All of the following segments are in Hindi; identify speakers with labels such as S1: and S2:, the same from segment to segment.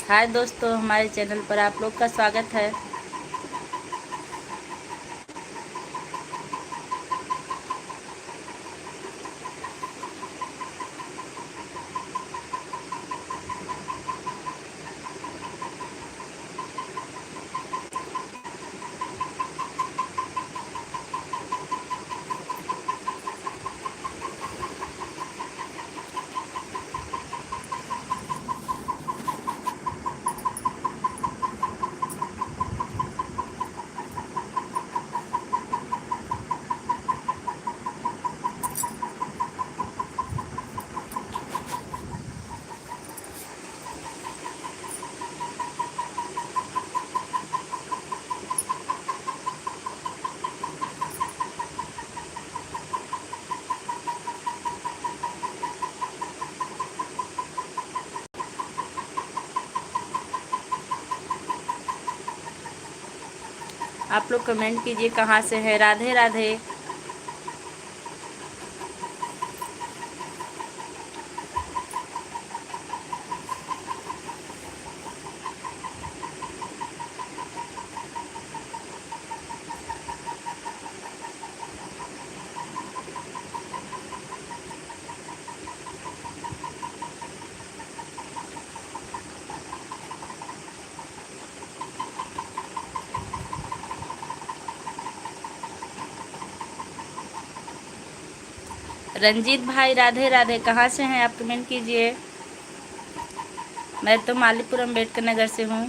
S1: हाय दोस्तों, हमारे चैनल पर आप लोग का स्वागत है। आप लोग कमेंट कीजिए कहाँ से है। राधे राधे। रंजीत भाई राधे राधे। कहाँ से हैं आप? कमेंट कीजिए। मैं तो मालीपुर अम्बेडकर नगर से हूँ।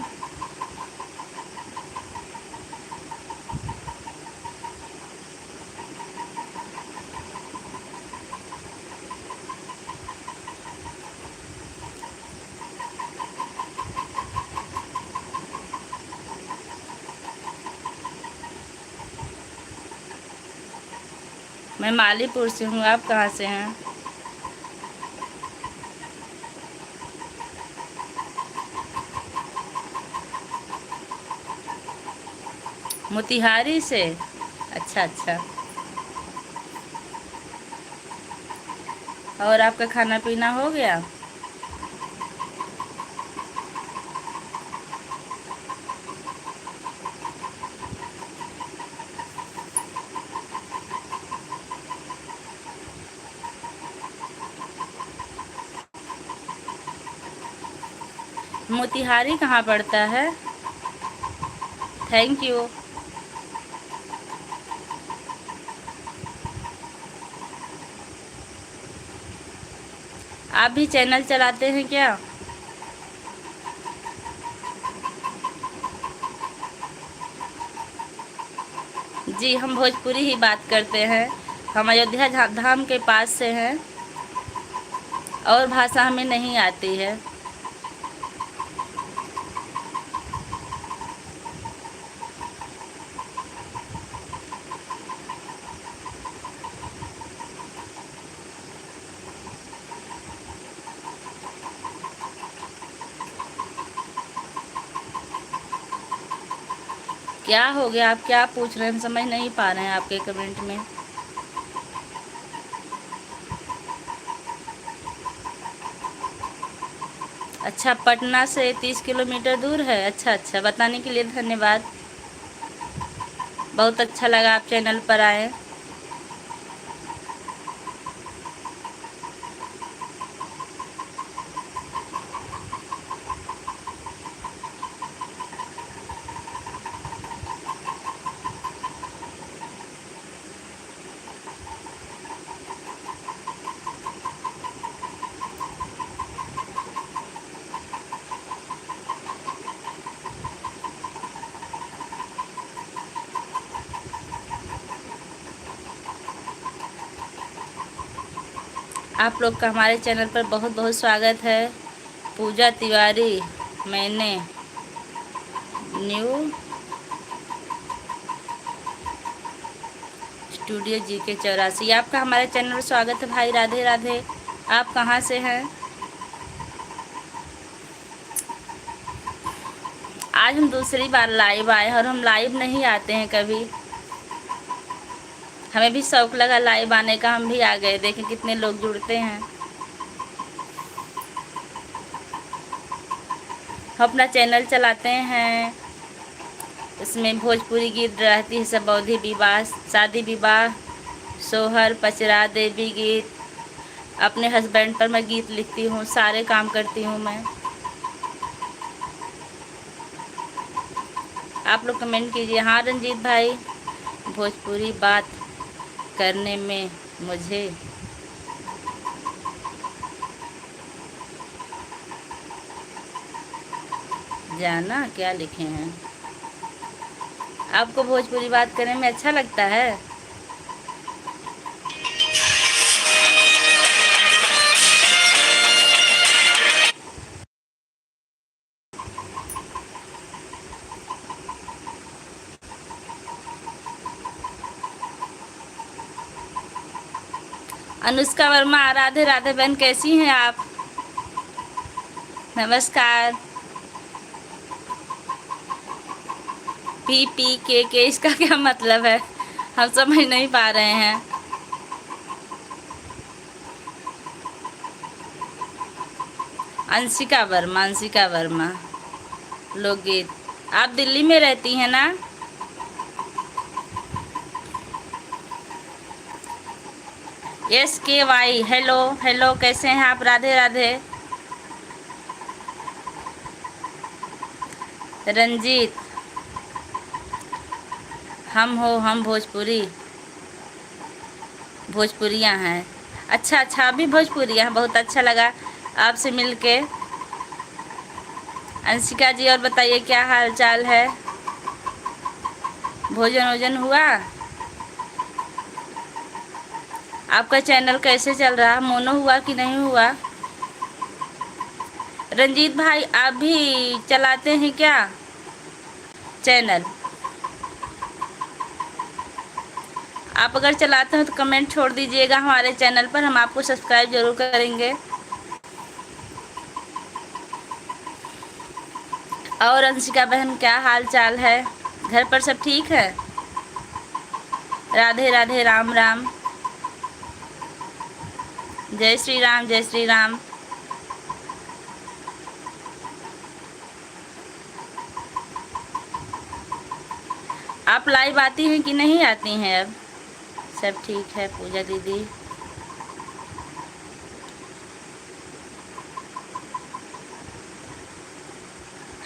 S1: मैं मालीपुर से हूँ। आप कहाँ से हैं? मोतिहारी से। अच्छा अच्छा। और आपका खाना पीना हो गया? मोतिहारी कहाँ पड़ता है? Thank you. आप भी चैनल चलाते हैं क्या? जी, हम भोजपुरी ही बात करते हैं। हम अयोध्या धाम के पास से हैं और भाषा हमें नहीं आती है। क्या हो गया? आप क्या पूछ रहे हैं? हम समझ नहीं पा रहे हैं आपके कमेंट में। अच्छा, पटना से 30 किलोमीटर दूर है। अच्छा अच्छा, बताने के लिए धन्यवाद। बहुत अच्छा लगा आप चैनल पर आए। आप लोग का हमारे चैनल पर बहुत बहुत स्वागत है। पूजा तिवारी, मैंने न्यू स्टूडियो जी के 84। आपका हमारे चैनल पर स्वागत है भाई। राधे राधे। आप कहाँ से हैं? आज हम दूसरी बार लाइव आए और हम लाइव नहीं आते हैं कभी। हमें भी शौक लगा लाइव आने का, हम भी आ गए। देखें कितने लोग जुड़ते हैं। हम अपना चैनल चलाते हैं, इसमें भोजपुरी गीत रहती है, सब बौद्धि विवाह, शादी विवाह, सोहर, पचरा, देवी गीत। अपने हस्बैंड पर मैं गीत लिखती हूँ, सारे काम करती हूँ मैं। आप लोग कमेंट कीजिए। हाँ रंजीत भाई, भोजपुरी बात करने में मुझे जाना, क्या लिखे हैं? आपको भोजपुरी बात करने में अच्छा लगता है? अनुष्का वर्मा, राधे राधे बहन, कैसी हैं आप? नमस्कार। PPKK, इसका क्या मतलब है? हम समझ नहीं पा रहे हैं। अंशिका वर्मा, अंशिका वर्मा लोकगीत। आप दिल्ली में रहती हैं ना? SKY, हेलो हेलो, कैसे हैं आप? राधे राधे। रंजीत, हम भोजपुरिया हैं। अच्छा अच्छा, अभी भोजपुरिया हैं, बहुत अच्छा लगा आपसे मिलके। अंशिका जी, और बताइए क्या हाल चाल है? भोजन वोजन हुआ? आपका चैनल कैसे चल रहा? मोनो हुआ कि नहीं हुआ? रंजीत भाई, आप भी चलाते हैं क्या चैनल? आप अगर चलाते हो तो कमेंट छोड़ दीजिएगा हमारे चैनल पर, हम आपको सब्सक्राइब जरूर करेंगे। और अंशिका बहन, क्या हाल चाल है? घर पर सब ठीक है? राधे राधे, राम राम, जय श्री राम, जय श्री राम। आप लाइव आती हैं कि नहीं आती हैं अब? सब ठीक है पूजा दीदी।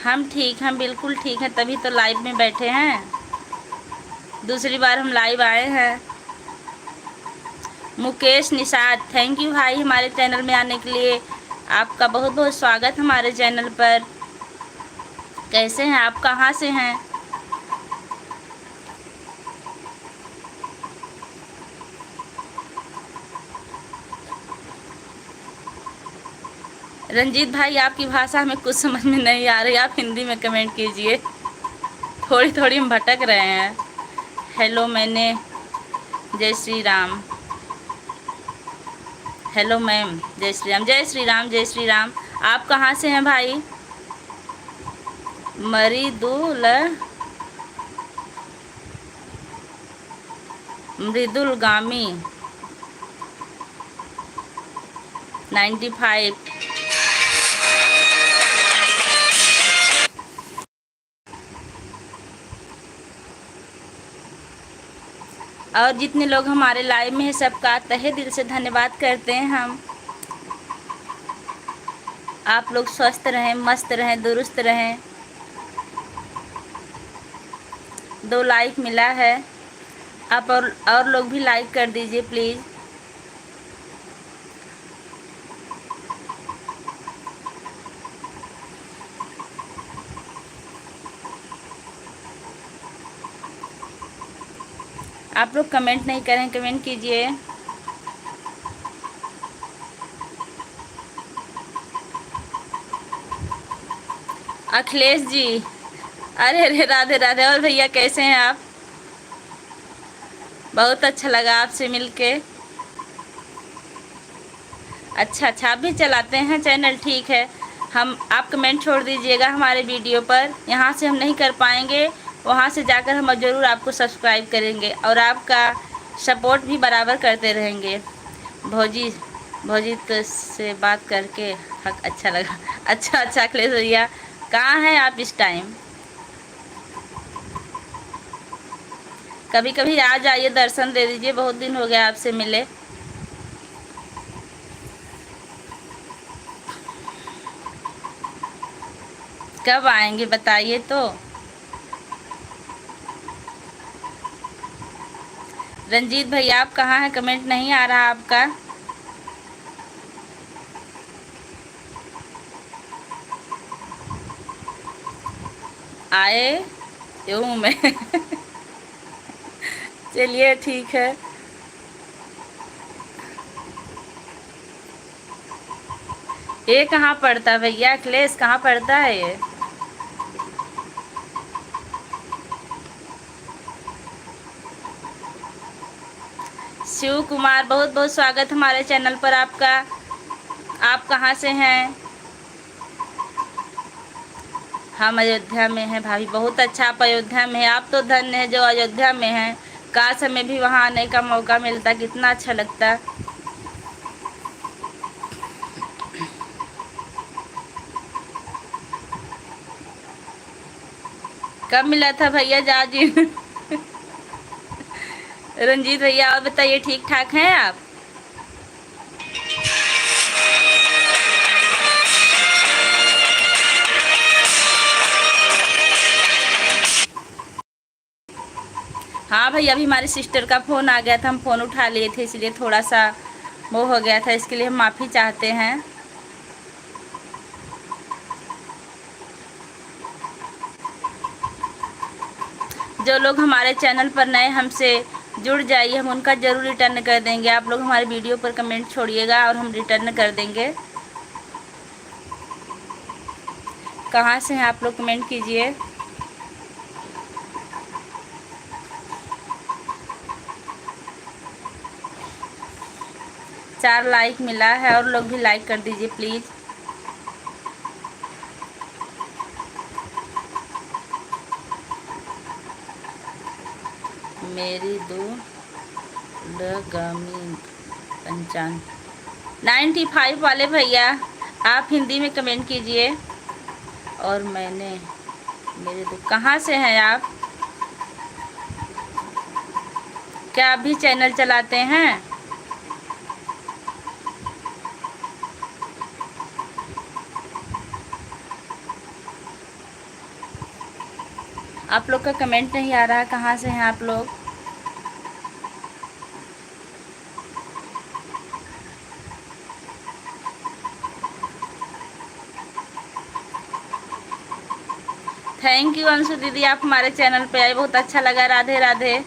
S1: हम बिल्कुल ठीक हैं, तभी तो लाइव में बैठे हैं। दूसरी बार हम लाइव आए हैं। मुकेश निषाद, थैंक यू भाई हमारे चैनल में आने के लिए। आपका बहुत बहुत स्वागत हमारे चैनल पर। कैसे हैं आप? कहाँ से हैं? रंजीत भाई, आपकी भाषा हमें कुछ समझ में नहीं आ रही, आप हिंदी में कमेंट कीजिए। थोड़ी थोड़ी हम भटक रहे हैं। हेलो मैंने, जय श्री राम। हेलो मैम, जय श्री राम, जय श्री राम, जय श्री राम। आप कहाँ से हैं भाई? मृदुलगामी 95। और जितने लोग हमारे लाइव में हैं, सबका तहे दिल से धन्यवाद करते हैं हम। आप लोग स्वस्थ रहें, मस्त रहें, दुरुस्त रहें। 2 लाइक मिला है, आप और लोग भी लाइक कर दीजिए प्लीज़। आप लोग कमेंट नहीं करें, कमेंट कीजिए। अखिलेश जी, अरे अरे, राधे राधे। और भैया कैसे हैं आप? बहुत अच्छा लगा आपसे मिलके। अच्छा अच्छा, आप भी चलाते हैं चैनल, ठीक है। आप कमेंट छोड़ दीजिएगा हमारे वीडियो पर। यहाँ से हम नहीं कर पाएंगे, वहाँ से जाकर हम ज़रूर आपको सब्सक्राइब करेंगे और आपका सपोर्ट भी बराबर करते रहेंगे। भौजी भौजी तो से बात करके हक अच्छा लगा। अच्छा अच्छा अखिलेश भैया, कहाँ हैं आप इस टाइम? कभी कभी आ जाइए, दर्शन दे दीजिए, बहुत दिन हो गया आपसे मिले। कब आएंगे बताइए तो। रंजीत भैया आप कहाँ हैं? कमेंट नहीं आ रहा आपका। आए हूँ मैं। चलिए ठीक है। ये कहाँ पड़ता है भैया? अखिलेश कहाँ पड़ता है ये? शिव कुमार बहुत बहुत स्वागत हमारे चैनल पर आपका। आप कहाँ से हैं? हम अयोध्या में हैं भाभी। बहुत अच्छा, आप अयोध्या में हैं। आप तो धन्य हैं जो अयोध्या में हैं। काश हमें भी वहाँ आने का मौका मिलता, कितना अच्छा लगता। कब मिला था भैया जाजी? रंजीत भैया और बताइए, ठीक ठाक हैं आप? हाँ भैया, अभी हमारी सिस्टर का फ़ोन आ गया था, हम फ़ोन उठा लिए थे, इसलिए थोड़ा सा वो हो गया था। इसके लिए हम माफ़ी चाहते हैं। जो लोग हमारे चैनल पर नए हमसे जुड़ जाइए, हम उनका ज़रूर रिटर्न कर देंगे। आप लोग हमारे वीडियो पर कमेंट छोड़िएगा और हम रिटर्न कर देंगे। कहाँ से हैं आप लोग? कमेंट कीजिए। चार लाइक मिला है, और लोग भी लाइक कर दीजिए प्लीज़। मेरी दो लगामी पंचान 95 वाले भैया आप हिंदी में कमेंट कीजिए। और मैंने मेरे दो, कहाँ से हैं आप? क्या आप भी चैनल चलाते हैं? आप लोग का कमेंट नहीं आ रहा, कहाँ से हैं आप लोग? थैंक यू अंशु दीदी, आप हमारे चैनल पे आए, बहुत अच्छा लगा। राधे राधे।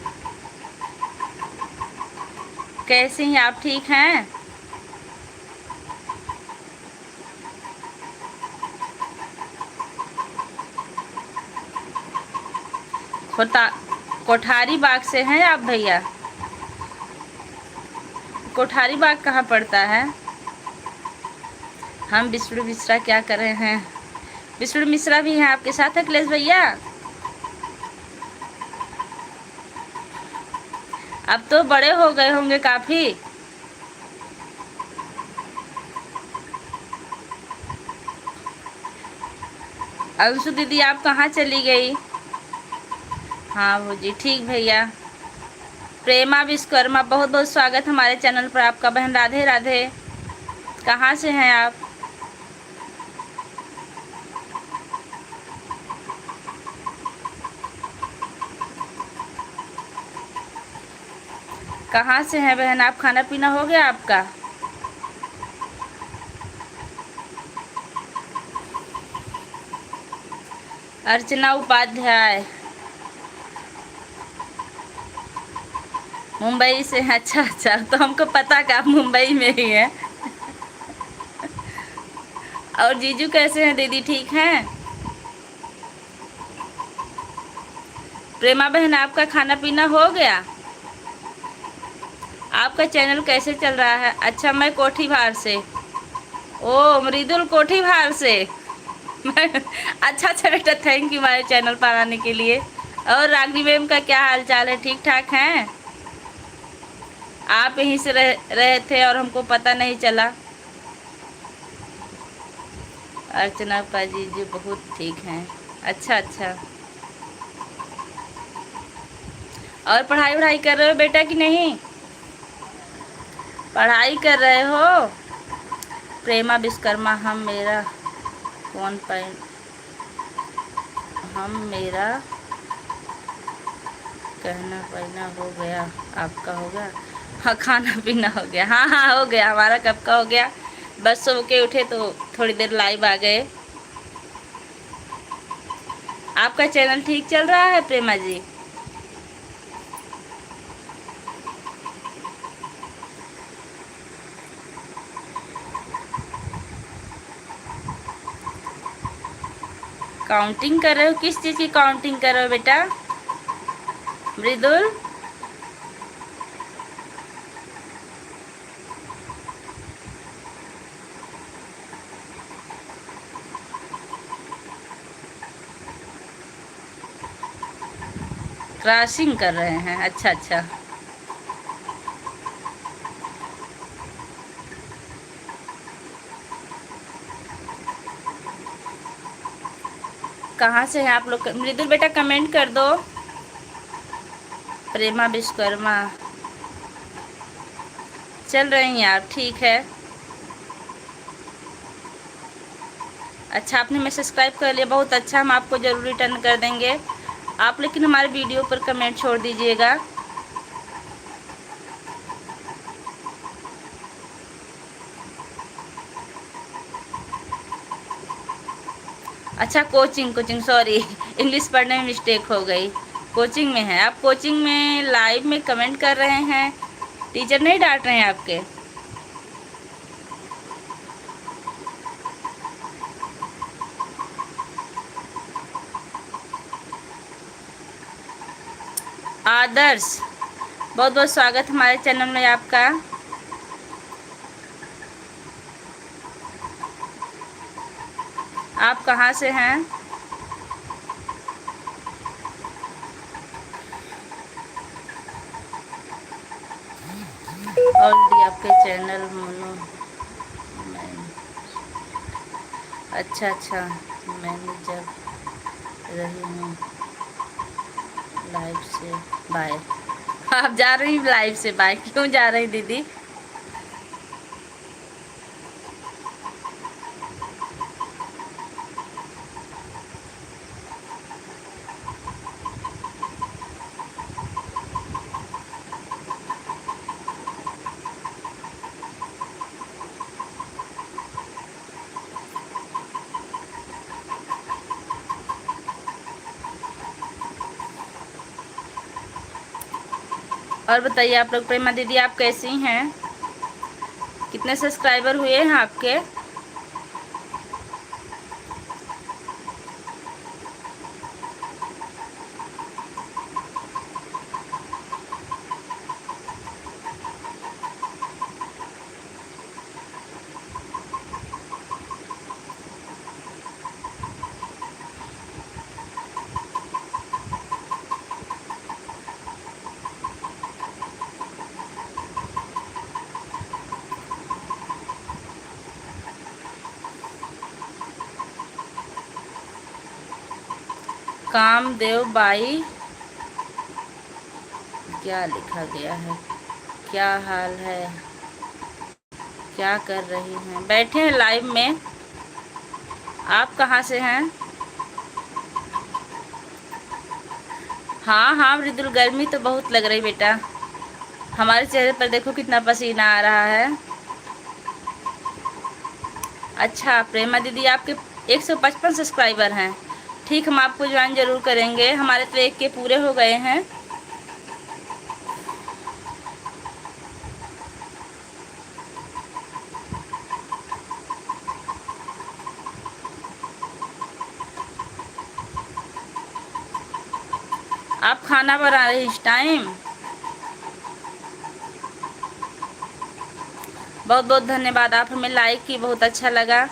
S1: कैसी हैं आप? ठीक हैं? कोठारी बाग से हैं आप भैया? कोठारी बाग कहाँ पड़ता है? हम विष्णु मिश्रा क्या कर रहे हैं? विष्णु मिश्रा भी हैं आपके साथ अखिलेश भैया? अब तो बड़े हो गए होंगे काफ़ी। अंशु दीदी आप कहाँ चली गई? हाँ वो जी ठीक भैया। प्रेमा विश्वकर्मा बहुत बहुत स्वागत हमारे चैनल पर आपका बहन। राधे राधे। कहाँ से हैं आप? कहाँ से हैं बहन आप? खाना पीना हो गया आपका? अर्चना उपाध्याय मुंबई से हैं। अच्छा अच्छा, तो हमको पता कि आप मुंबई में ही हैं। और जीजू कैसे हैं? दीदी ठीक हैं? प्रेमा बहन आपका खाना पीना हो गया? आपका चैनल कैसे चल रहा है? अच्छा मैं कोठी भार से। ओ मृदुल कोठी भार से। अच्छा अच्छा बेटा, थैंक यू हमारे चैनल पर आने के लिए। और रागनी मैम का क्या हाल चाल है? ठीक ठाक हैं? आप यहीं से रहे थे और हमको पता नहीं चला। अर्चना पाजी जी बहुत ठीक हैं। अच्छा अच्छा। और पढ़ाई वढ़ाई कर रहे हो बेटा कि नहीं? पढ़ाई कर रहे हो? प्रेमा विश्वकर्मा, हम मेरा कौन पहन, हम मेरा कहना पहना हो गया, आपका हो गया? हाँ खाना पीना हो गया, हाँ हाँ हो गया, हमारा कब का हो गया। बस सो के उठे तो थोड़ी देर लाइव आ गए। आपका चैनल ठीक चल रहा है प्रेमा जी? काउंटिंग कर रहे हो? किस चीज़ की काउंटिंग कर रहे हो बेटा मृदुल? क्रॉसिंग कर रहे हैं, अच्छा अच्छा। कहाँ से हैं आप लोग? मृदुल बेटा कमेंट कर दो। प्रेमा विश्वकर्मा चल रही हैं आप, ठीक है। अच्छा आपने मैं सब्सक्राइब कर लिया, बहुत अच्छा, हम आपको ज़रूर रिटर्न कर देंगे। आप लेकिन हमारे वीडियो पर कमेंट छोड़ दीजिएगा। अच्छा कोचिंग, कोचिंग सॉरी इंग्लिश पढ़ने में मिस्टेक हो गई। कोचिंग में है आप? कोचिंग में लाइव में कमेंट कर रहे हैं, टीचर नहीं डांट रहे हैं आपके? आदर्श बहुत बहुत स्वागत हमारे चैनल में आपका। आप कहाँ से हैं? ऑलरेडी आपके चैनल मोनो मैन, अच्छा अच्छा, मैंने जब रही हूँ लाइव से बाय। आप जा रही लाइव से बाय? क्यों जा रही दीदी? और बताइए आप लोग, प्रेमा दीदी आप कैसी हैं? कितने सब्सक्राइबर हुए हैं आपके? कामदेव बाई क्या लिखा गया है? क्या हाल है? क्या कर रही हैं? बैठे हैं लाइव में। आप कहाँ से हैं? हाँ हाँ मृदुल, गर्मी तो बहुत लग रही बेटा, हमारे चेहरे पर देखो कितना पसीना आ रहा है। अच्छा प्रेमा दीदी आपके 155 सब्सक्राइबर हैं, ठीक, हम आपको ज्वाइन जरूर करेंगे, हमारे तो एक के पूरे हो गए हैं। आप खाना बना रहे इस टाइम? बहुत बहुत धन्यवाद, आप हमें लाइक की, बहुत अच्छा लगा।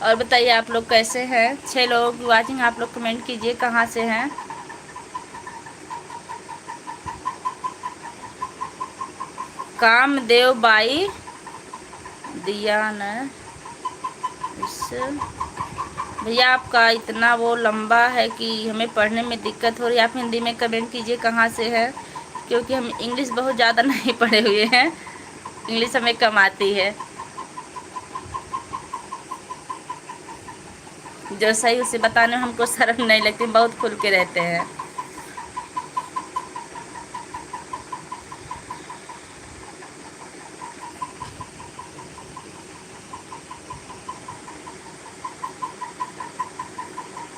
S1: और बताइए आप लोग कैसे हैं। 6 लोग वाचिंग, आप लोग कमेंट कीजिए कहाँ से हैं। कामदेव बाई दिया न इस भैया, आपका इतना वो लंबा है कि हमें पढ़ने में दिक्कत हो रही है। आप हिंदी में कमेंट कीजिए कहाँ से है, क्योंकि हम इंग्लिश बहुत ज़्यादा नहीं पढ़े हुए हैं, इंग्लिश हमें कम आती है। जो सही उसे बताने में हमको शर्म नहीं लगती, बहुत खुल के रहते हैं।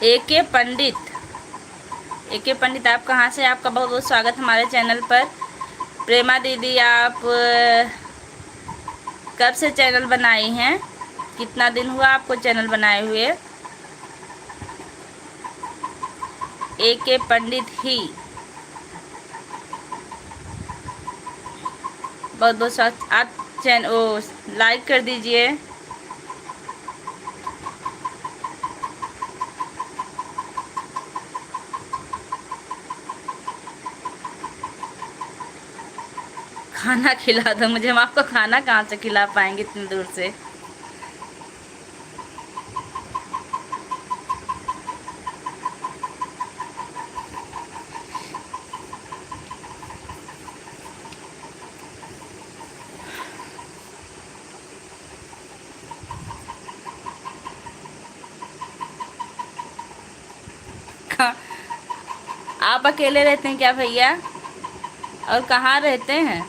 S1: AK पंडित, AK पंडित, आप कहाँ से? आपका बहुत बहुत स्वागत हमारे चैनल पर। प्रेमा दीदी, आप कब से चैनल बनाई हैं? कितना दिन हुआ आपको चैनल बनाए हुए? AK पंडित ही, बहुत बहुत स्वागत। आप चैनल लाइक कर दीजिए। खाना खिला दो मुझे, हम आपको खाना कहाँ से खिला पाएंगे इतनी दूर से। आप अकेले रहते हैं क्या भैया, और कहाँ रहते हैं?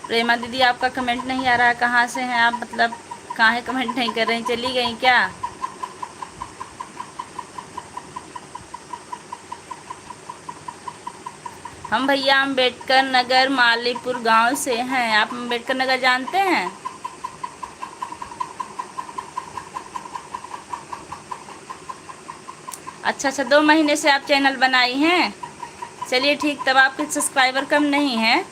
S1: प्रेमा दीदी, आपका कमेंट नहीं आ रहा, कहाँ से हैं आप? मतलब काहे कमेंट नहीं कर रही, चली गई क्या? हम भैया अम्बेडकर नगर मालीपुर गांव से हैं। आप अम्बेडकर नगर जानते हैं? अच्छा अच्छा, 2 महीने से आप चैनल बनाई हैं। चलिए ठीक, तब आपके सब्सक्राइबर कम नहीं हैं,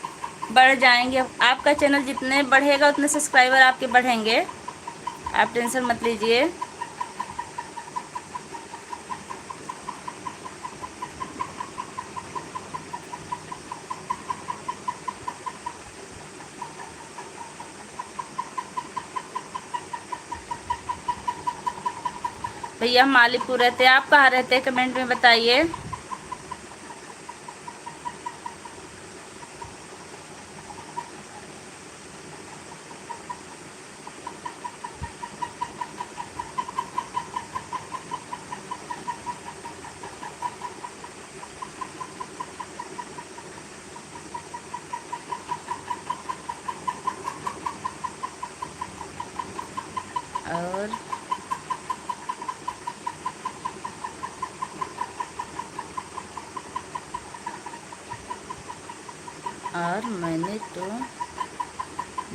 S1: बढ़ जाएंगे। आपका चैनल जितने बढ़ेगा उतने सब्सक्राइबर आपके बढ़ेंगे, आप टेंशन मत लीजिए। भैया हम मालीपुर रहते हैं, आप कहाँ रहते हैं कमेंट में बताइए। और मैंने तो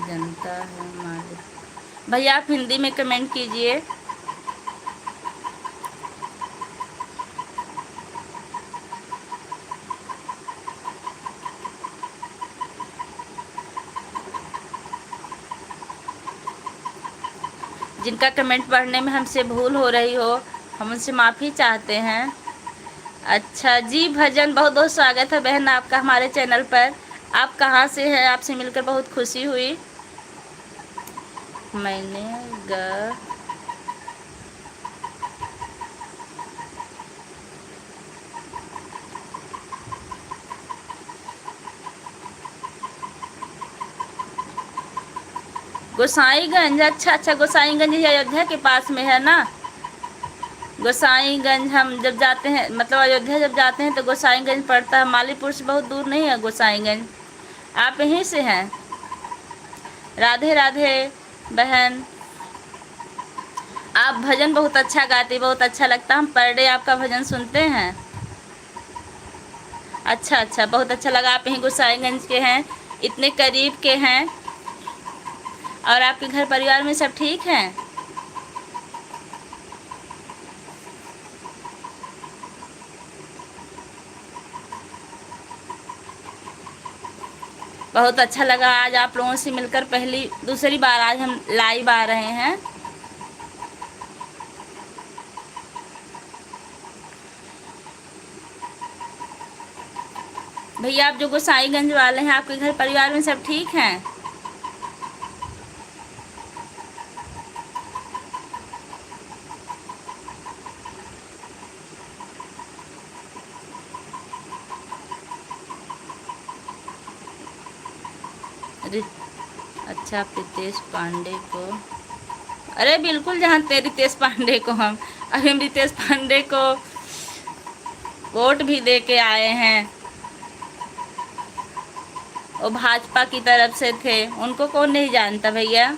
S1: जनता है मालिक। भैया आप हिंदी में कमेंट कीजिए। जिनका कमेंट पढ़ने में हमसे भूल हो रही हो, हम उनसे माफ़ी चाहते हैं। अच्छा जी भजन, बहुत बहुत स्वागत है बहन आपका हमारे चैनल पर। आप कहाँ से हैं? आपसे मिलकर बहुत खुशी हुई। मैंने गोसाईगंज, अच्छा अच्छा, गोसाईगंज ये अयोध्या के पास में है ना। गोसाईगंज हम जब जाते हैं, मतलब अयोध्या जब जाते हैं तो गोसाईगंज पड़ता है। मालीपुर से बहुत दूर नहीं है गोसाईगंज। आप यहीं से हैं? राधे राधे बहन। आप भजन बहुत अच्छा गाती, बहुत अच्छा लगता, हम पर डे आपका भजन सुनते हैं। अच्छा अच्छा, बहुत अच्छा लगा। आप यहीं गोसाईगंज के हैं, इतने करीब के हैं। और आपके घर परिवार में सब ठीक हैं? बहुत अच्छा लगा आज आप लोगों से मिलकर। दूसरी बार आज हम लाइव आ रहे हैं। भैया आप जो गोसाईगंज वाले हैं, आपके घर परिवार में सब ठीक हैं? अच्छा, रितेश पांडे को, अरे बिल्कुल जानते हैं रितेश पांडे को। हम रितेश पांडे को वोट भी दे के आए हैं। वो भाजपा की तरफ से थे, उनको कौन नहीं जानता भैया।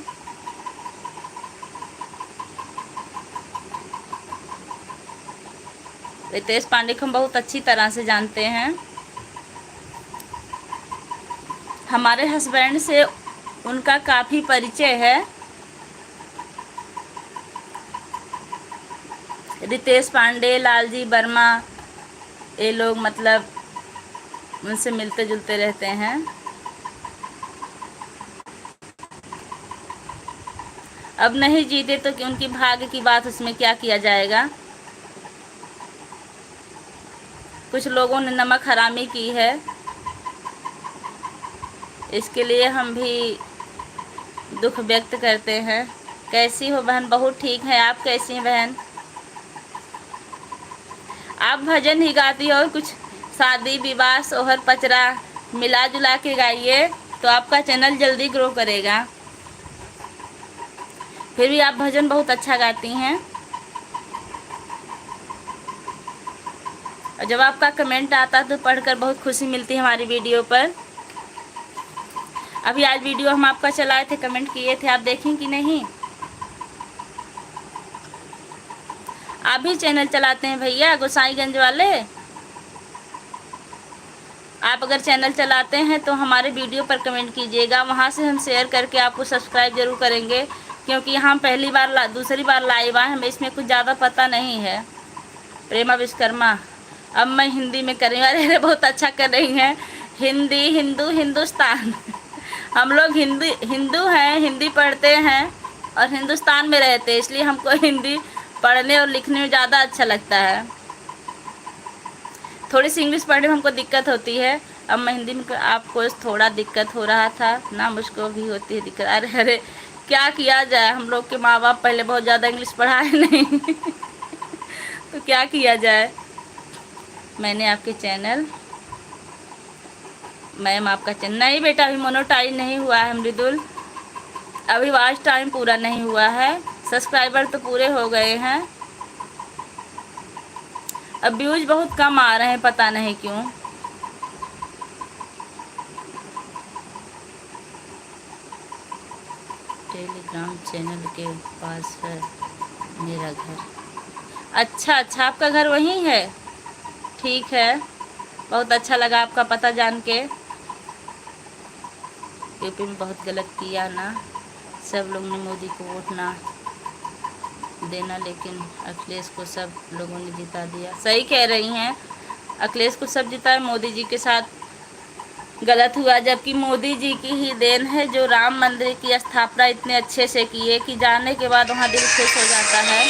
S1: रितेश पांडे को हम बहुत अच्छी तरह से जानते हैं। हमारे हस्बैंड से उनका काफ़ी परिचय है। रितेश पांडे, लालजी वर्मा, ये लोग मतलब उनसे मिलते जुलते रहते हैं। अब नहीं जीते तो कि उनकी भाग्य की बात, उसमें क्या किया जाएगा। कुछ लोगों ने नमक हरामी की है, इसके लिए हम भी दुख व्यक्त करते हैं। कैसी हो बहन? बहुत ठीक है। आप कैसी हैं बहन? आप भजन ही गाती हो, कुछ शादी विवाह सोहर पचरा मिला जुला के गाइए तो आपका चैनल जल्दी ग्रो करेगा। फिर भी आप भजन बहुत अच्छा गाती हैं। और जब आपका कमेंट आता तो पढ़कर बहुत खुशी मिलती है हमारी वीडियो पर। अभी आज वीडियो हम आपका चलाए थे, कमेंट किए थे, आप देखें कि नहीं? आप भी चैनल चलाते हैं भैया गोसाईगंज वाले? आप अगर चैनल चलाते हैं तो हमारे वीडियो पर कमेंट कीजिएगा, वहाँ से हम शेयर करके आपको सब्सक्राइब जरूर करेंगे, क्योंकि हम पहली बार दूसरी बार लाइव आए, हमें इसमें कुछ ज़्यादा पता नहीं है। प्रेमा विश्वकर्मा, अब मैं हिंदी में कर रही हूँ। अरे बहुत अच्छा कर रही हैं। हिंदी, हिंदू, हिंदुस्तान हम लोग हिंदू हैं, हिंदी पढ़ते हैं और हिंदुस्तान में रहते हैं, इसलिए हमको हिंदी पढ़ने और लिखने में ज़्यादा अच्छा लगता है। थोड़ी सी इंग्लिश पढ़ने में हमको दिक्कत होती है। अब मैं हिंदी में, आपको थोड़ा दिक्कत हो रहा था ना, मुझको भी होती है दिक्कत। अरे अरे क्या किया जाए, हम लोग के माँ बाप पहले बहुत ज़्यादा इंग्लिश पढ़ाए नहीं तो क्या किया जाए। मैंने आपके चैनल, मैम आपका चैनल नहीं बेटा, अभी मोनोटाइज नहीं हुआ है मृदुल, अभी वॉच टाइम पूरा नहीं हुआ है। सब्सक्राइबर तो पूरे हो गए हैं, अब व्यूज बहुत कम आ रहे हैं, पता नहीं क्यों। टेलीग्राम चैनल के पास है मेरा घर। अच्छा अच्छा, आपका घर वहीं है? ठीक है, बहुत अच्छा लगा आपका पता जान के। यूपी में बहुत गलत किया ना, सब लोग ने मोदी को वोट ना देना, लेकिन अखिलेश को सब लोगों ने जिता दिया। सही कह रही हैं, अखिलेश को सब जिताए, मोदी जी के साथ गलत हुआ। जबकि मोदी जी की ही देन है जो राम मंदिर की स्थापना इतने अच्छे से किए कि जाने के बाद वहाँ दिल खुश हो जाता है।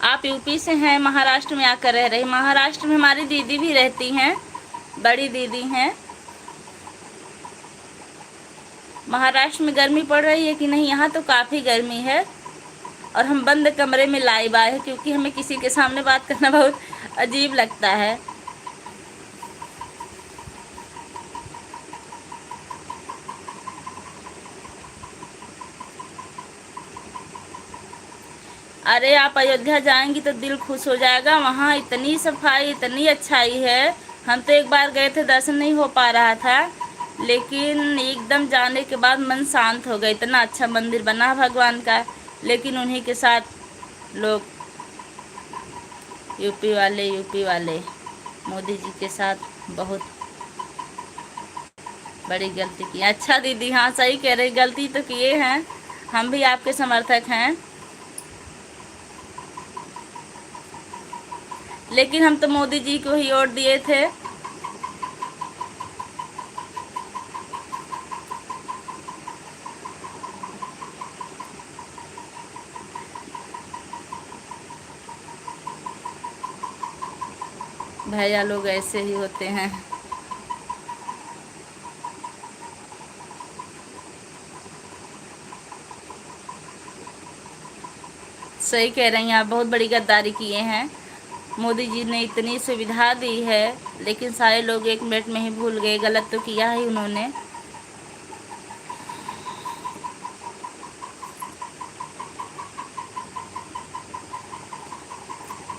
S1: आप यूपी से हैं, महाराष्ट्र में आकर रह रही। महाराष्ट्र में हमारी दीदी भी रहती हैं, बड़ी दीदी हैं। महाराष्ट्र में गर्मी पड़ रही है कि नहीं? यहाँ तो काफ़ी गर्मी है और हम बंद कमरे में लाइव आए हैं, क्योंकि हमें किसी के सामने बात करना बहुत अजीब लगता है। अरे आप अयोध्या जाएंगी तो दिल खुश हो जाएगा, वहाँ इतनी सफाई, इतनी अच्छाई है। हम तो एक बार गए थे, दर्शन नहीं हो पा रहा था, लेकिन एकदम जाने के बाद मन शांत हो गया। इतना अच्छा मंदिर बना भगवान का, लेकिन उन्हीं के साथ लोग यूपी वाले मोदी जी के साथ बहुत बड़ी गलती की। अच्छा दीदी, हाँ सही कह रही, गलती तो किए हैं, हम भी आपके समर्थक हैं। लेकिन हम तो मोदी जी को ही वोट दिए थे। भैया लोग ऐसे ही होते हैं। सही कह रही हैं आप, बहुत बड़ी गद्दारी किए हैं। मोदी जी ने इतनी सुविधा दी है, लेकिन सारे लोग 1 मिनट में ही भूल गए। गलत तो किया ही उन्होंने।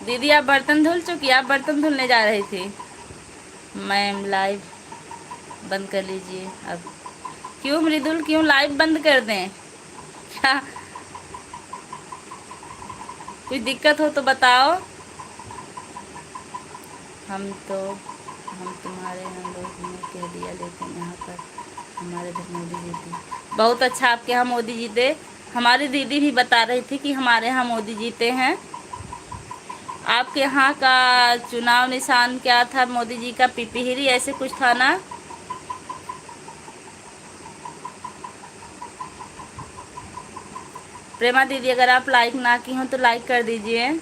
S1: दीदी आप बर्तन धुल चुकी? आप बर्तन धुलने जा रही थी? मैम लाइव बंद कर लीजिए अब। क्यों मृदुल, क्यों लाइव बंद कर दें? क्या कोई दिक्कत हो तो बताओ। हम तुम्हारे यहाँ लोग ने कह दिया, लेकिन यहाँ पर हमारे इधर मोदी जी थे। बहुत अच्छा, आपके यहाँ मोदी जीते। हमारी दीदी भी बता रही थी कि हमारे यहाँ मोदी जीते हैं। आपके यहाँ का चुनाव निशान क्या था? मोदी जी का पिपहिरी ऐसे कुछ था ना? प्रेमा दीदी अगर आप लाइक ना की हो तो लाइक कर दीजिए।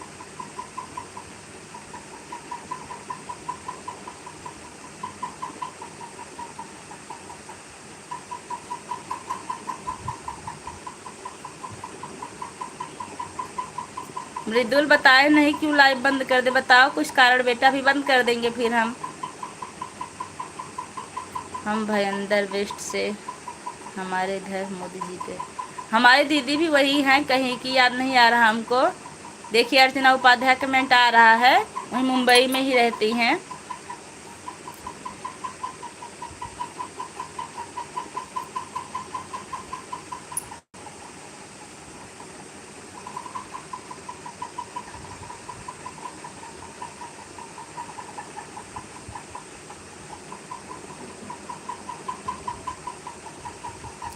S1: मृदुल बताए नहीं क्यों लाइव बंद कर दे? बताओ कुछ कारण बेटा, भी बंद कर देंगे फिर हम भयंदर वेस्ट से। हमारे इधर मोदी जी थे। हमारी दीदी भी वही हैं, कहीं की याद नहीं आ रहा हमको। देखिए अर्चना उपाध्याय कमेंट आ रहा है, वही मुंबई में ही रहती हैं।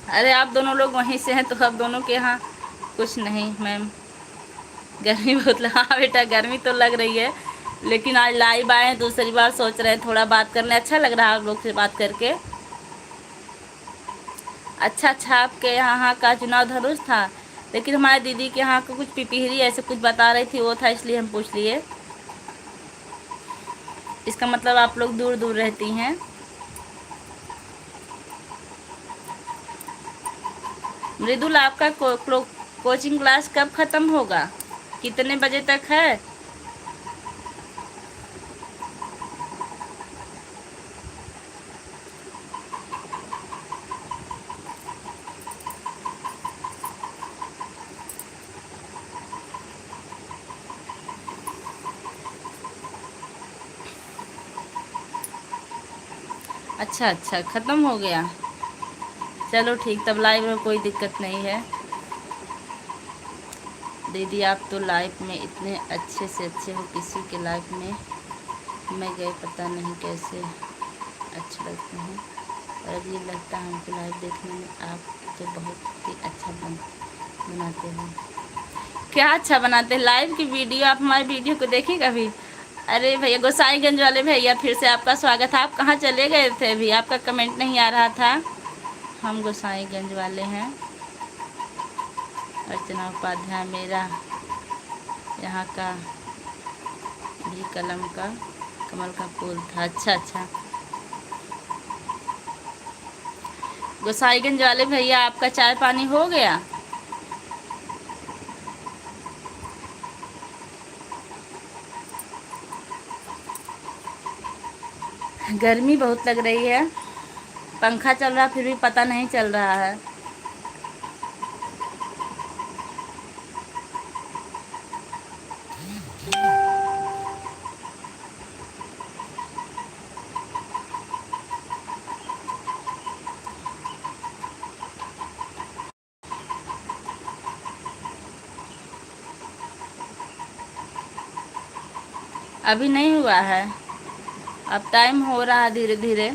S1: अरे आप दोनों लोग वहीं से हैं तो आप दोनों के यहाँ कुछ नहीं। मैम गर्मी बहुत हाँ बेटा गर्मी तो लग रही है, लेकिन आज लाइव आए हैं, दूसरी बार सोच रहे हैं थोड़ा बात करने। अच्छा लग रहा है आप लोग से बात करके। अच्छा आपके यहाँ का चुनाव धनुष था, लेकिन हमारी दीदी के यहाँ का कुछ पिपहिरी ऐसे कुछ बता रही थी, वो था इसलिए हम पूछ लिए। इसका मतलब आप लोग दूर दूर रहती हैं। मृदुल आपका कोचिंग क्लास कब ख़त्म होगा? कितने बजे तक है? अच्छा ख़त्म हो गया। चलो ठीक, तब लाइव में कोई दिक्कत नहीं है। दीदी आप तो लाइफ में इतने अच्छे से अच्छे हो, किसी के लाइफ में मैं गए पता नहीं कैसे अच्छे लगते हैं। और अजीब लगता है हमको लाइव देखने में। आप तो बहुत ही अच्छा बनाते हो। क्या अच्छा बनाते हैं? लाइव की वीडियो, आप हमारी वीडियो को देखिए कभी? अरे भैया गोसाईगंज वाले भैया, फिर से आपका स्वागत है। आप कहाँ चले गए थे अभी? आपका कमेंट नहीं आ रहा था। हम गोसाईगंज वाले हैं। अर्चना उपाध्याय मेरा यहाँ का भी कमल का फूल था। अच्छा गोसाईगंज वाले भैया, आपका चाय पानी हो गया? गर्मी बहुत लग रही है, पंखा चल रहा फिर भी पता नहीं चल रहा है। अभी नहीं हुआ है, अब टाइम हो रहा है धीरे धीरे।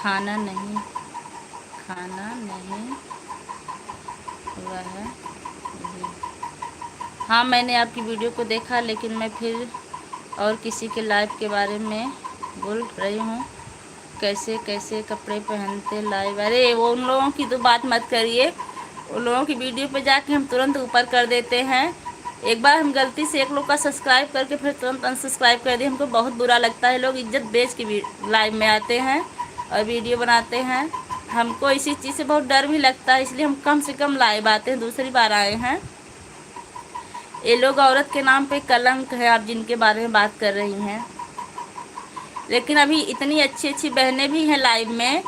S1: खाना नहीं हुआ है जी। हाँ, मैंने आपकी वीडियो को देखा, लेकिन मैं फिर और किसी के लाइव के बारे में बोल रही हूँ। कैसे कैसे कपड़े पहनते लाइव। अरे वो उन लोगों की तो बात मत करिए, उन लोगों की वीडियो पे जाके हम तुरंत ऊपर कर देते हैं। एक बार हम गलती से एक लोग का सब्सक्राइब करके फिर तुरंत अनसब्सक्राइब कर दिए, हमको बहुत बुरा लगता है। लोग इज्जत बेच के लाइव में आते हैं और वीडियो बनाते हैं। हमको इसी चीज़ से बहुत डर भी लगता है, इसलिए हम कम से कम लाइव आते हैं। दूसरी बार आए हैं। ये लोग औरत के नाम पे कलंक है, आप जिनके बारे में बात कर रही हैं। लेकिन अभी इतनी अच्छी अच्छी बहनें भी हैं लाइव में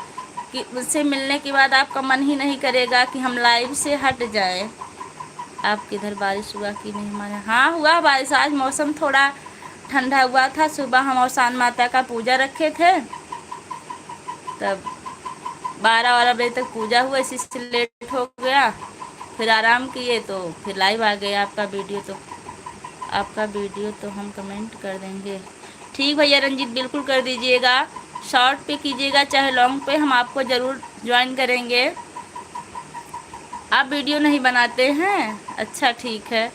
S1: कि उनसे मिलने के बाद आपका मन ही नहीं करेगा कि हम लाइव से हट जाएं। आपके इधर बारिश हुआ कि नहीं? हमारे हाँ हुआ बारिश। आज मौसम थोड़ा ठंडा हुआ था। सुबह हम और सान माता का पूजा रखे थे, तब 12 बजे तक पूजा हुआ, इसी से लेट हो गया। फिर आराम किए तो फिर लाइव आ गए। आपका वीडियो तो हम कमेंट कर देंगे। ठीक भैया रंजीत, बिल्कुल कर दीजिएगा। शॉर्ट पे कीजिएगा चाहे लॉन्ग पे, हम आपको ज़रूर ज्वाइन करेंगे। आप वीडियो नहीं बनाते हैं? अच्छा ठीक है,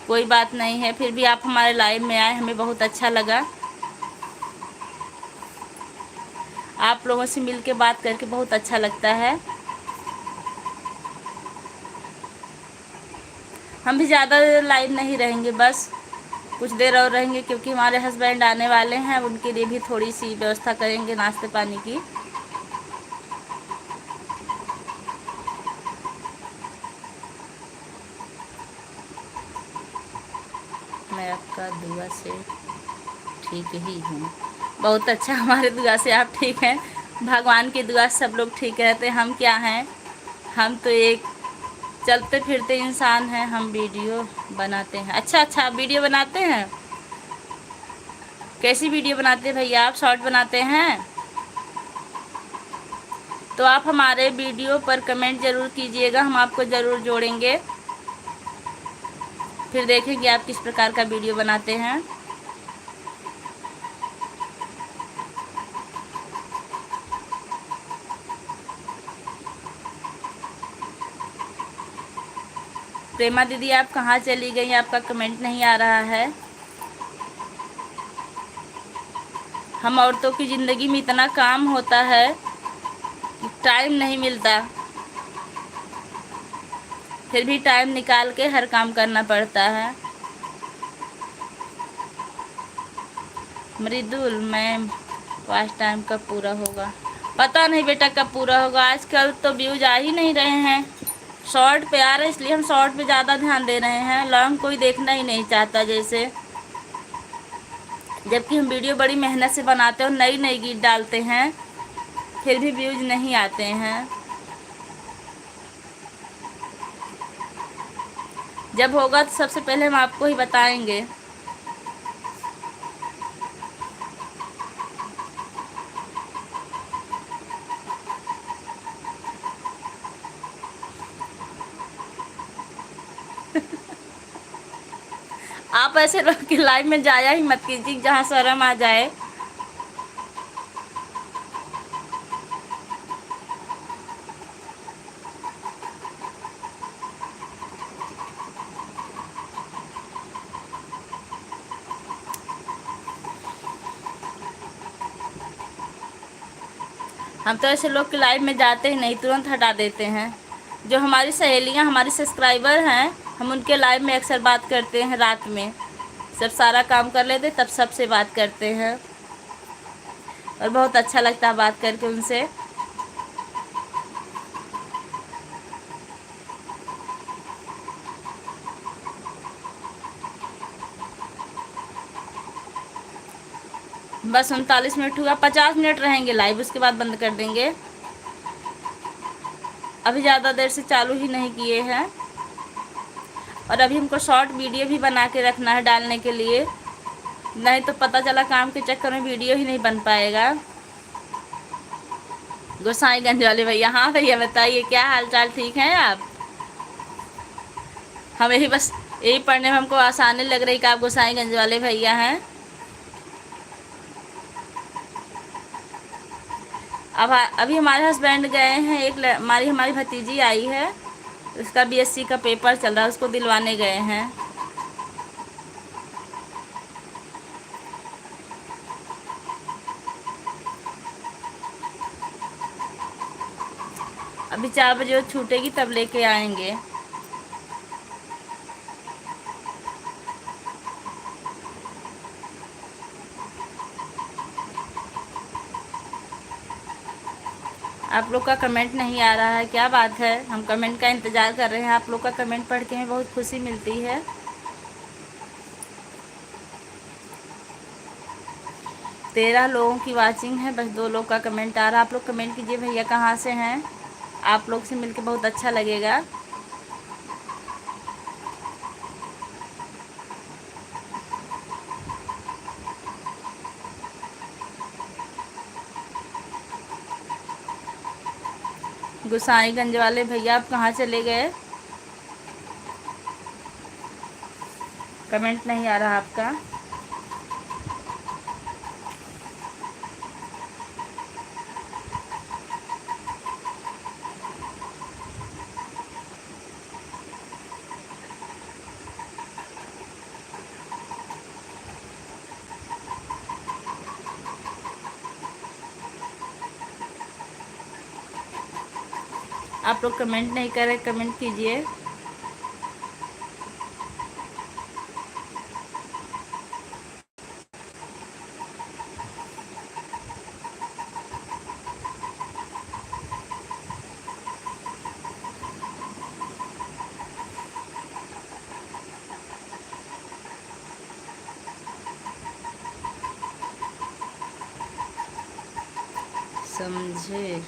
S1: कोई बात नहीं है। फिर भी आप हमारे लाइव में आए, हमें बहुत अच्छा लगा। आप लोगों से मिल के बात करके बहुत अच्छा लगता है। हम भी ज़्यादा देर लाइव नहीं रहेंगे, बस कुछ देर और रहेंगे, क्योंकि हमारे हस्बैंड आने वाले हैं। उनके लिए भी थोड़ी सी व्यवस्था करेंगे नाश्ते पानी की। मैं आपका दुआ से ठीक ही हूँ। बहुत अच्छा, हमारे दुआ से आप ठीक हैं। भगवान की दुआ से सब लोग ठीक रहते हैं। हम क्या हैं, हम तो एक चलते फिरते इंसान हैं। हम वीडियो बनाते हैं। अच्छा, आप वीडियो बनाते हैं? कैसी वीडियो बनाते हैं भैया आप? शॉर्ट बनाते हैं? तो आप हमारे वीडियो पर कमेंट ज़रूर कीजिएगा, हम आपको ज़रूर जोड़ेंगे। फिर देखेंगे आप किस प्रकार का वीडियो बनाते हैं। प्रेमा दीदी, आप कहाँ चली गई? आपका कमेंट नहीं आ रहा है। हम औरतों की ज़िंदगी में इतना काम होता है कि टाइम नहीं मिलता, फिर भी टाइम निकाल के हर काम करना पड़ता है। मृदुल मैम, वॉच टाइम कब पूरा होगा? पता नहीं बेटा कब पूरा होगा। आजकल तो व्यूज आ ही नहीं रहे हैं, शॉर्ट पे आ रहे, इसलिए हम शॉर्ट पे ज़्यादा ध्यान दे रहे हैं। लॉन्ग कोई देखना ही नहीं चाहता जैसे, जबकि हम वीडियो बड़ी मेहनत से बनाते हैं और नई नई गीत डालते हैं, फिर भी व्यूज नहीं आते हैं। जब होगा तो सबसे पहले हम आपको ही बताएंगे। आप ऐसे लोग की लाइव में जाया ही मत कीजिए जहाँ शर्म आ जाए। हम तो ऐसे लोग के लाइव में जाते ही नहीं, तुरंत हटा देते हैं। जो हमारी सहेलियां, हमारी सब्सक्राइबर हैं, हम उनके लाइव में अक्सर बात करते हैं रात में। सब सारा काम कर लेते तब सबसे बात करते हैं और बहुत अच्छा लगता है बात करके उनसे। बस 39 मिनट हुआ, 50 मिनट रहेंगे लाइव, उसके बाद बंद कर देंगे। अभी ज़्यादा देर से चालू ही नहीं किए हैं, और अभी हमको शॉर्ट वीडियो भी बना के रखना है डालने के लिए, नहीं तो पता चला काम के चक्कर में वीडियो ही नहीं बन पाएगा। गोसाईगंज वाले भैया, हाँ भैया बताइए क्या हाल चाल, ठीक हैं आप? हम यही पढ़ने में हमको आसानी लग रही कि आप गोसाईगंज वाले भैया हैं। अभी हमारे हस्बैंड गए हैं, हमारी हमारी भतीजी आई है, उसका बीएससी का पेपर चल रहा है, उसको दिलवाने गए हैं। अभी 4 बजे वो छूटेगी तब लेके आएंगे। आप लोग का कमेंट नहीं आ रहा है, क्या बात है? हम कमेंट का इंतज़ार कर रहे हैं, आप लोग का कमेंट पढ़ के हमें बहुत खुशी मिलती है। तेरह लोगों की वाचिंग है, बस 2 लोग का कमेंट आ रहा है। आप लोग कमेंट कीजिए भैया कहाँ से हैं, आप लोग से मिलके बहुत अच्छा लगेगा। गोसाईगंज वाले भैया आप कहाँ चले गए? कमेंट नहीं आ रहा आपका। आप लोग कमेंट नहीं कर रहे, कमेंट कीजिए। समझे?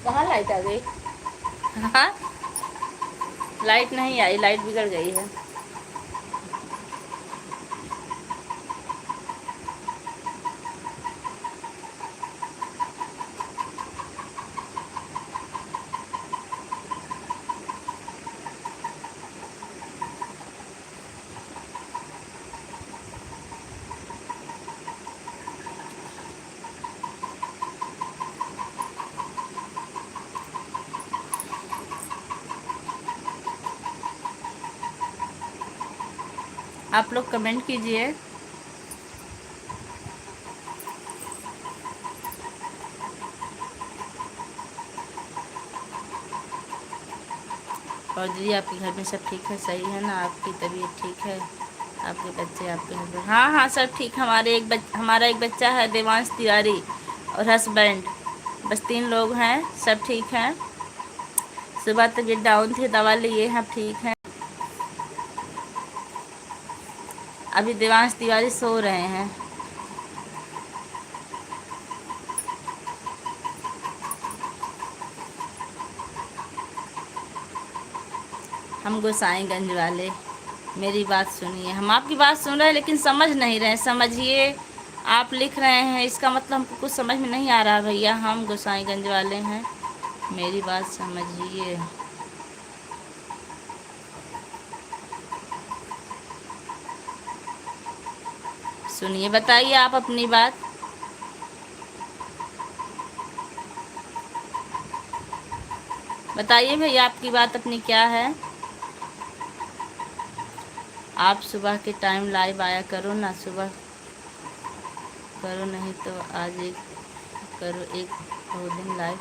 S1: कहाँ लाइट आ गई? हाँ, लाइट नहीं आई, लाइट बिगड़ गई है। आप लोग कमेंट कीजिए। और दीदी आपके घर में सब ठीक है, सही है ना? आपकी तबीयत ठीक है? आपके बच्चे, आपके हस्बैंड? हाँ हाँ, सब ठीक। हमारा एक बच्चा है देवांश तिवारी, और हस्बैंड, बस 3 लोग हैं, सब ठीक हैं। सुबह तबीयत डाउन थी, दवा लिए हैं, ठीक हैं। अभी देवांश तिवारी सो रहे हैं। हम गोसाईगंज वाले, मेरी बात सुनिए। हम आपकी बात सुन रहे हैं लेकिन समझ नहीं रहे, समझिए। आप लिख रहे हैं, इसका मतलब हमको कुछ समझ में नहीं आ रहा भैया। हम गोसाईगंज वाले हैं, मेरी बात समझिए। सुनिए, बताइए आप अपनी बात। बताइए भैया आपकी बात अपनी क्या है। आप सुबह के टाइम लाइव आया करो ना, सुबह करो, नहीं तो आज एक करो, 1-2 दिन लाइव।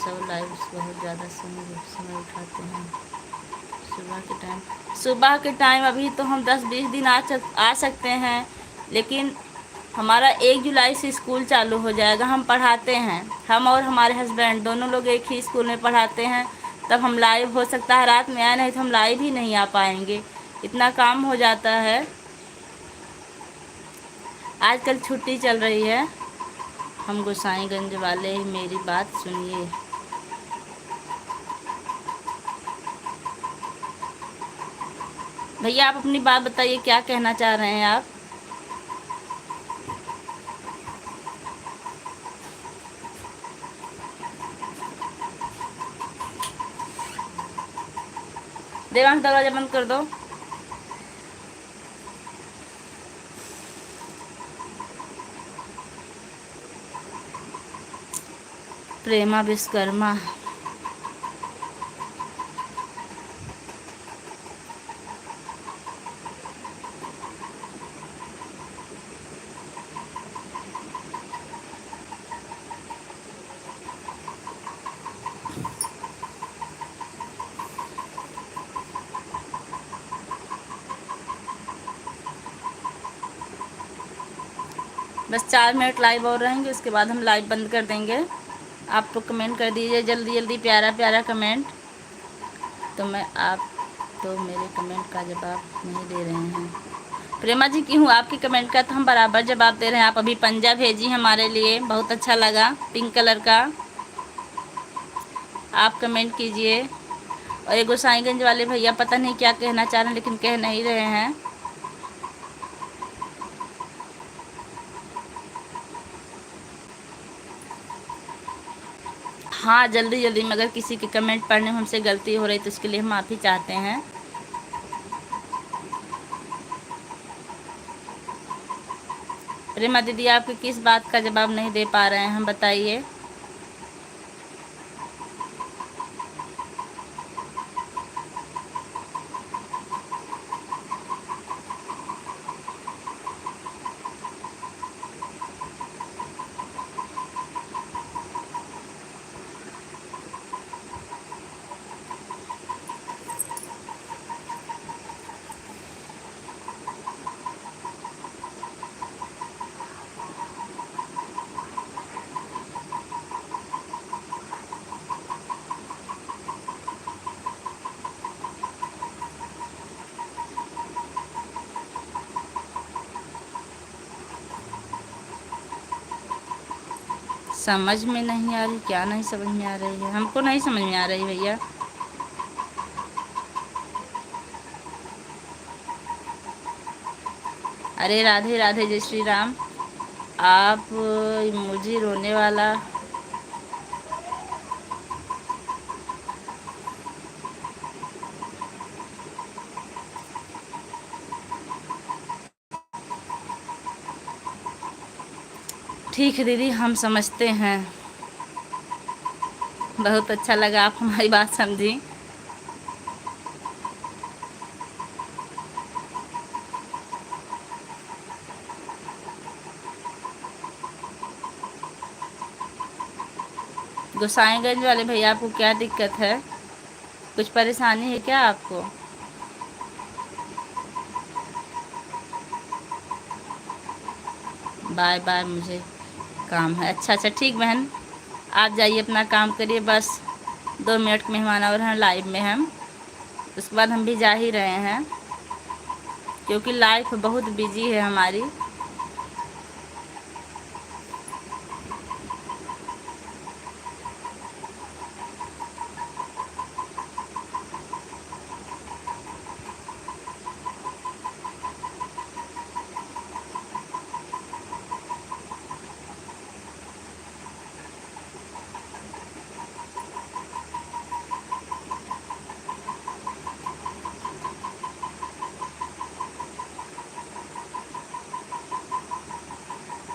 S1: सब लाइव बहुत ज़्यादा समय उठाते हैं सुबह के टाइम अभी तो हम 10-20 दिन आ सकते हैं, लेकिन हमारा 1 जुलाई से स्कूल चालू हो जाएगा। हम पढ़ाते हैं, हम और हमारे हस्बैंड दोनों लोग एक ही स्कूल में पढ़ाते हैं। तब हम लाइव हो सकता है रात में आए, नहीं तो हम लाइव ही नहीं आ पाएंगे, इतना काम हो जाता है। आजकल छुट्टी चल रही है। हम गोसाईगंज वाले, मेरी बात सुनिए। भैया आप अपनी बात बताइए, क्या कहना चाह रहे हैं आप? देवांश दरवाजा बंद कर दो। प्रेमा विश्वकर्मा। बस 4 मिनट लाइव और रहेंगे, उसके बाद हम लाइव बंद कर देंगे। आप तो कमेंट कर दीजिए जल्दी जल्दी, प्यारा प्यारा कमेंट। आप तो मेरे कमेंट का जवाब नहीं दे रहे हैं। प्रेमा जी क्यों? आपके कमेंट का तो हम बराबर जवाब दे रहे हैं। आप अभी पंजा भेजी हमारे लिए, बहुत अच्छा लगा, पिंक कलर का। आप कमेंट कीजिए। और ये गोसाईगंज वाले भैया पता नहीं क्या कहना चाह रहे हैं, लेकिन कह नहीं रहे हैं। हाँ जल्दी जल्दी, मगर किसी के कमेंट पढ़ने में हमसे गलती हो रही तो उसके लिए हम माफ़ी चाहते हैं। प्रेमा दीदी आपके किस बात का जवाब नहीं दे पा रहे हैं, हम बताइए। समझ में नहीं आ रही? क्या नहीं समझ में आ रही है? हमको नहीं समझ में आ रही भैया। अरे राधे राधे, जय श्री राम। आप मुझे रोने वाला। ठीक है दीदी, हम समझते हैं। बहुत अच्छा लगा आप हमारी बात समझी। गोसाईगंज वाले भैया आपको क्या दिक्कत है? कुछ परेशानी है क्या आपको? बाय बाय, मुझे काम है। अच्छा अच्छा ठीक बहन, आप जाइए अपना काम करिए। बस 2 मिनट मेहमान और हैं लाइव में हम, उसके बाद हम भी जा ही रहे हैं, क्योंकि लाइफ बहुत बिजी है हमारी।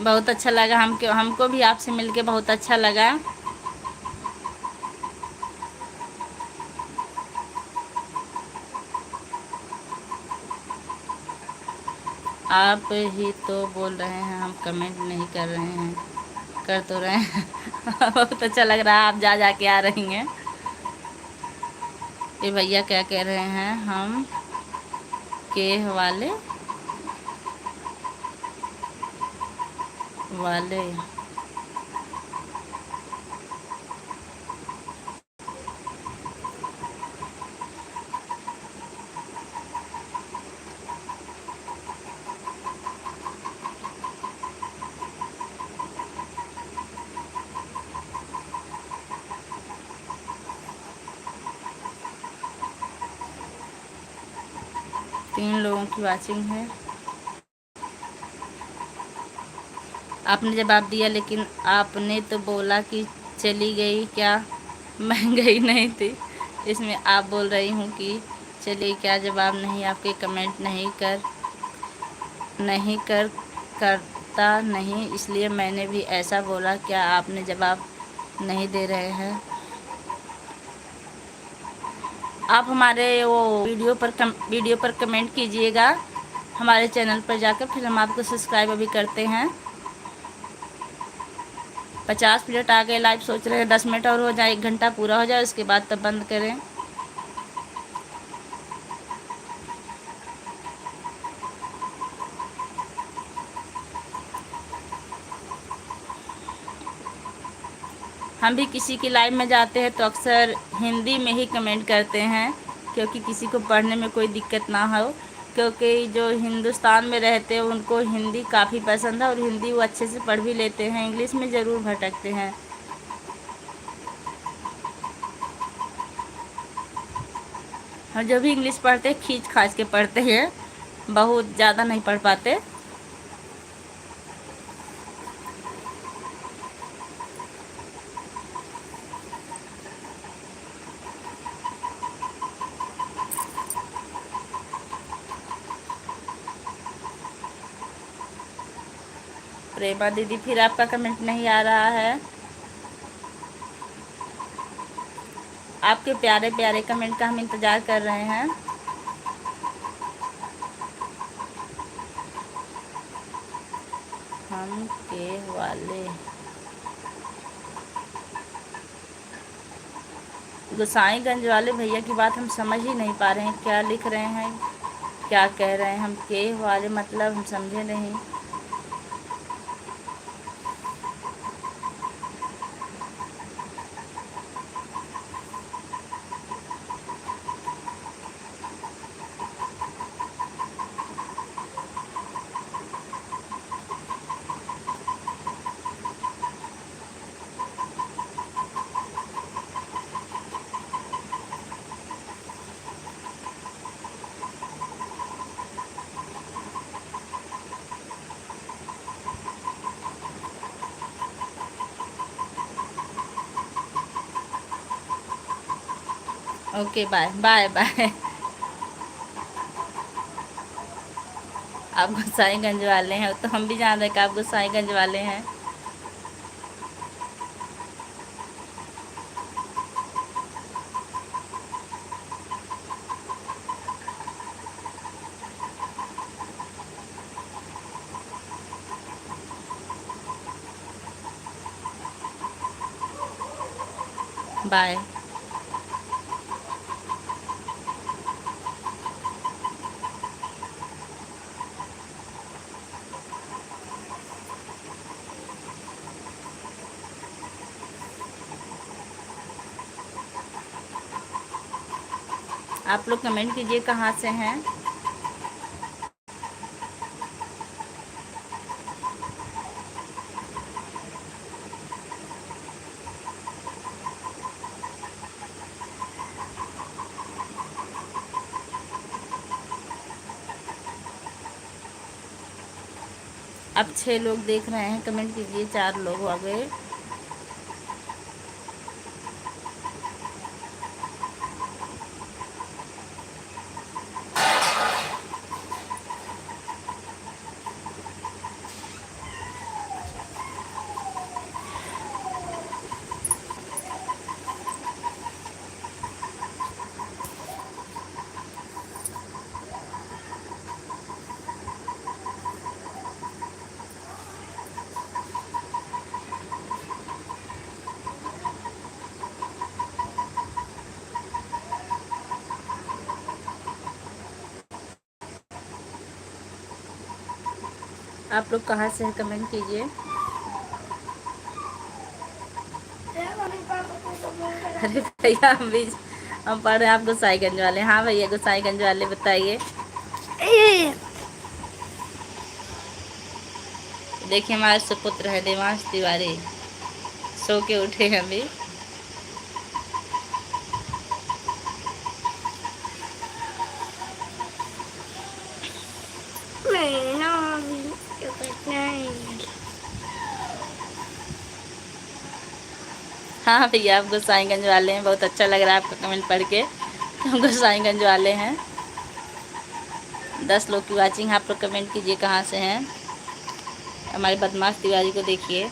S1: बहुत अच्छा लगा, हमको भी आपसे मिलके बहुत अच्छा लगा। आप ही तो बोल रहे हैं, हम कमेंट नहीं कर रहे हैं। कर तो रहे हैं। बहुत अच्छा लग रहा है आप जा जा के आ रही हैं। ये भैया क्या कह रहे हैं? हम के वाले वाले 3 लोगों की वाचिंग है। आपने जवाब दिया, लेकिन आपने तो बोला कि चली गई, क्या मैं गई नहीं थी? इसमें आप बोल रही हूँ कि चलिए, क्या जवाब नहीं? आपके कमेंट नहीं करता नहीं, इसलिए मैंने भी ऐसा बोला। क्या आपने जवाब नहीं दे रहे हैं? आप हमारे वो वीडियो पर कमेंट कीजिएगा हमारे चैनल पर जाकर, फिर हम आपको सब्सक्राइब अभी करते हैं। 50 मिनट आ गए लाइव, सोच रहे हैं 10 मिनट और हो जाए, 1 घंटा पूरा हो जाए, उसके बाद तब बंद करें। हम भी किसी की लाइव में जाते हैं तो अक्सर हिंदी में ही कमेंट करते हैं, क्योंकि किसी को पढ़ने में कोई दिक्कत ना हो। क्योंकि जो हिंदुस्तान में रहते हैं उनको हिंदी काफ़ी पसंद है और हिंदी वो अच्छे से पढ़ भी लेते हैं, इंग्लिश में ज़रूर भटकते हैं। और जो भी इंग्लिश पढ़ते हैं खींच खाच के पढ़ते हैं, बहुत ज़्यादा नहीं पढ़ पाते। प्रेमा दीदी, फिर आपका कमेंट नहीं आ रहा है। आपके प्यारे प्यारे कमेंट का हम इंतज़ार कर रहे हैं। हम के वाले गोसाईगंज वाले भैया की बात हम समझ ही नहीं पा रहे हैं, क्या लिख रहे हैं, क्या कह रहे हैं। हम के वाले मतलब हम समझे नहीं। Okay, bye bye bye. आप गोसाईगंज वाले हैं तो हम भी जान रहे हैं कि आप गोसाईगंज वाले हैं। बाय। आप लोग कमेंट कीजिए कहाँ से हैं। अब 6 लोग देख रहे हैं, कमेंट कीजिए। 4 लोग हो गए। आप लोग कहाँ से हैं, कमेंट कीजिए। अरे भैया, हम पढ़ रहे हैं। आप गोसाईगंज वाले? हाँ भैया, गोसाईगंज वाले, बताइए। देखिए, हमारे सुपुत्र है देवांश तिवारी, सो के उठे हैं अभी। हाँ भैया, आप गोसाईगंज वाले हैं, बहुत अच्छा लग रहा है आपका कमेंट पढ़ के। हम गोसाईगंज वाले हैं। 10 लोग की वाचिंग। आप लोग कमेंट कीजिए कहाँ से हैं। हमारे बदमाश तिवारी को देखिए।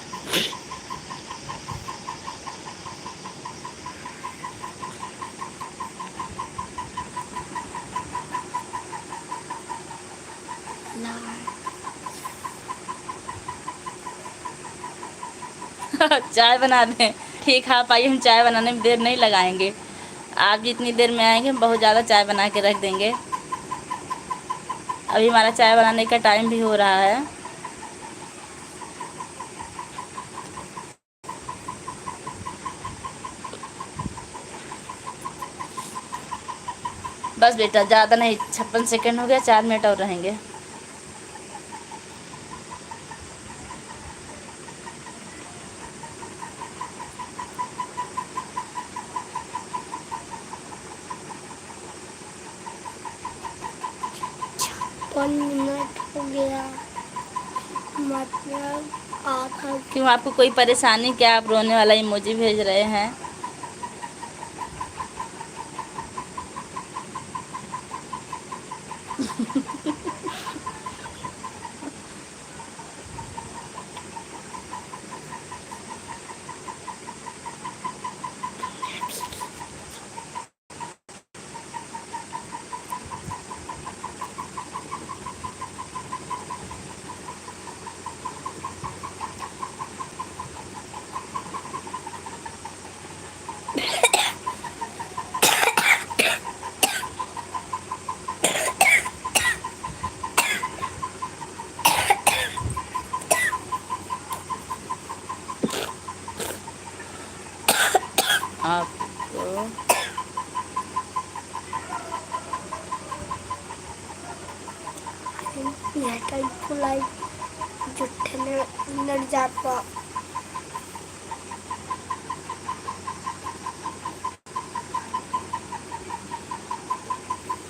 S1: चाय बना दें? ठीक है, आप आइए, हम चाय बनाने में देर नहीं लगाएंगे। आप जितनी देर में आएंगे हम बहुत ज़्यादा चाय बना के रख देंगे। अभी हमारा चाय बनाने का टाइम भी हो रहा है। बस बेटा, ज़्यादा नहीं, 56 सेकंड हो गया, 4 मिनट और रहेंगे।
S2: मिनट हो गया, मतलब आधा।
S1: क्यों, आपको कोई परेशानी क्या? आप रोने वाला इमोजी भेज रहे हैं। आपको
S2: टाइप फुलाई जुठे लड़ जाता।